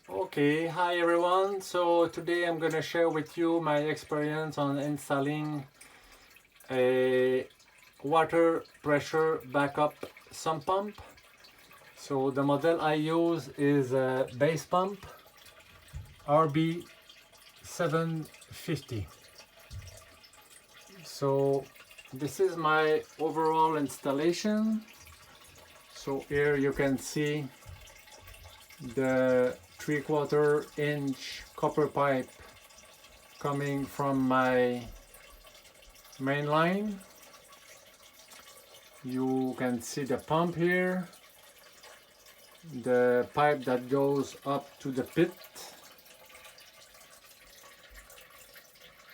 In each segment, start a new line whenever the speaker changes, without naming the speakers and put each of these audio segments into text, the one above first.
Okay, hi everyone. So today I'm gonna share with you my experience on installing a water pressure backup sump pump. So the model I use is a base pump RB 750. So this is my overall installation. So here you can see the 3/4 inch copper pipe coming from my main line. You can see the pump here, the pipe that goes up to the pit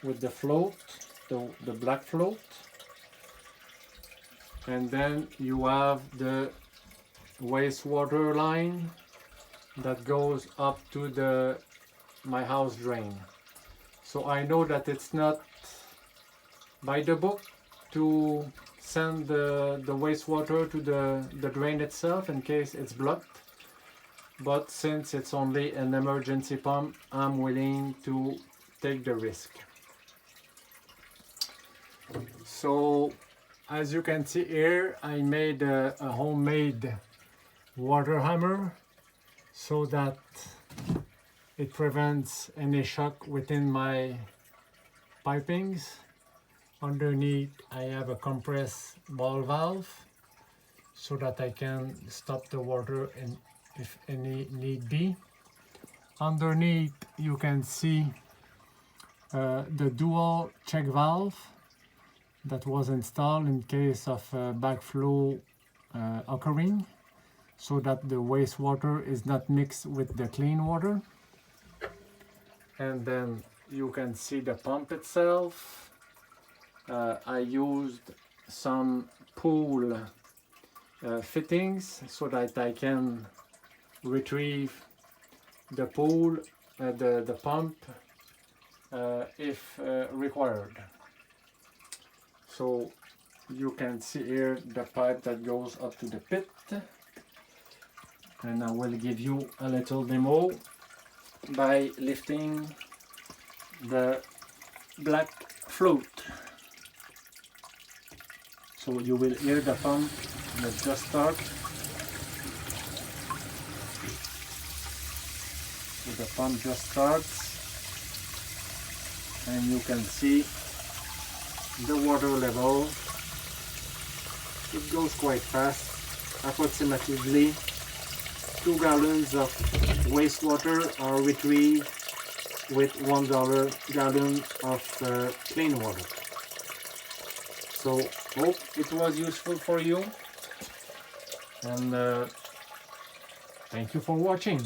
with the float, the black float, and then you have the wastewater line that goes up to my house drain. So I know that it's not by the book to send the wastewater to the drain itself in case it's blocked, but since it's only an emergency pump, I'm willing to take the risk. So as you can see here, I made a homemade water hammer so that it prevents any shock within my pipings. Underneath I have a compressed ball valve so that I can stop the water if any need be. Underneath you can see the dual check valve that was installed in case of backflow occurring, so that the wastewater is not mixed with the clean water. And then you can see the pump itself. I used some pool fittings so that I can retrieve the pool, the pump if required. So you can see here the pipe that goes up to the pit, and I will give you a little demo by lifting the black float. So you will hear the pump that just start. So the pump just starts, and you can see the water level. It goes quite fast, approximately 2 gallons of wastewater are retrieved with $1 gallon of clean water. So hope it was useful for you, and thank you for watching.